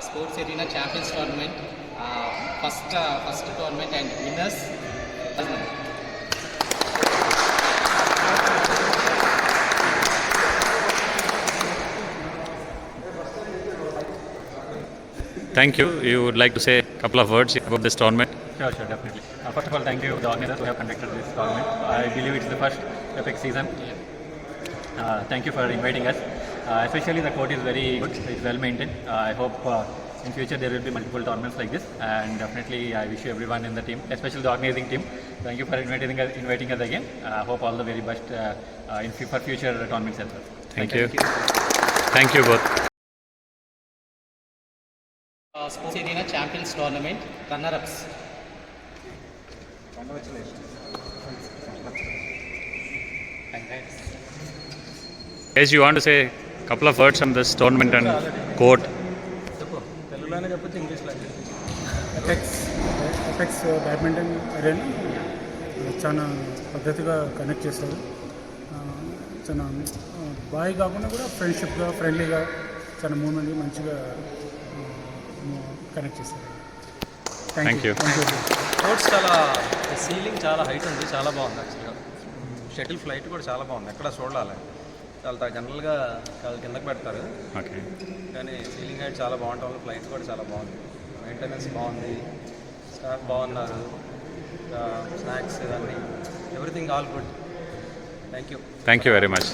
Sports Arena Champions Tournament, first tournament and winners. Thank you. You would like to say a couple of words about this tournament? Sure, definitely. First of all, thank you the organizers who have conducted this tournament. I believe it's the first epic season. Thank you for inviting us. Especially the court is very good. It's well maintained. I hope in future there will be multiple tournaments like this. And definitely, I wish you everyone in the team, especially the organizing team. Thank you for inviting us again. Hope all the very best for future tournaments as well. Thank you. Thank you both. Sports Arena Champions Tournament runner-ups. Guys, you want to say a couple of words on this tournament and court? Apex badminton arena చాలా పద్ధతిగా connect చేస్తారు. చాలా బాగా కాకుండా కూడా ఫ్రెండ్షిప్గా ఫ్రెండ్లీగా చాలా moment మంచిగా కనెక్ట్ చేస్తారు. Thank you. కోర్ట్స్ చాలా సీలింగ్ చాలా హైట్ ఉంది, చాలా బాగుంది. యాక్చువల్గా షటిల్ ఫ్లైట్ కూడా చాలా బాగుంది, ఎక్కడ చూడాలి. చాలా జనరల్గా కిందకి పెడతారు, కానీ సీలింగ్ హైట్ చాలా బాగుంటాం. ఫ్లైట్ కూడా చాలా బాగుంది, మెయింటెనెన్స్ బాగుంది, స్టాఫ్ బాగున్నారు, స్నాక్స్ ఇవన్నీ everything all good. Thank you very much.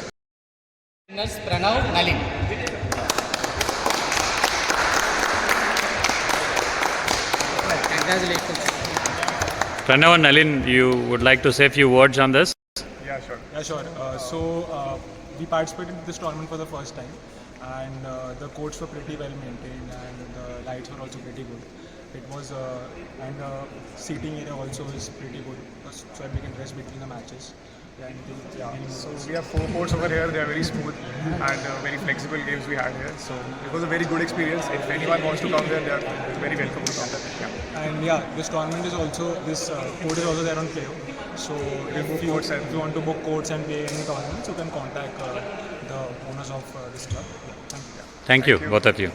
Winners Pranav, Nalin. Congratulations. Pranav and Nalin, you would like to say a few words on this? Yeah, sure. We participated in this tournament for the first time, and the courts were pretty well maintained, and the lights were also pretty good. It was and seating area also is pretty good, so that we can rest between the matches. So we have 4 courts over here. They are very smooth and very flexible games we had here. So it was a very good experience. If anyone wants to come there, they are very welcome to come there. And this tournament is also court is also there on Playo. So if you want to book courts and play any tournaments, you can contact the owners of this club. Thank you, both of you.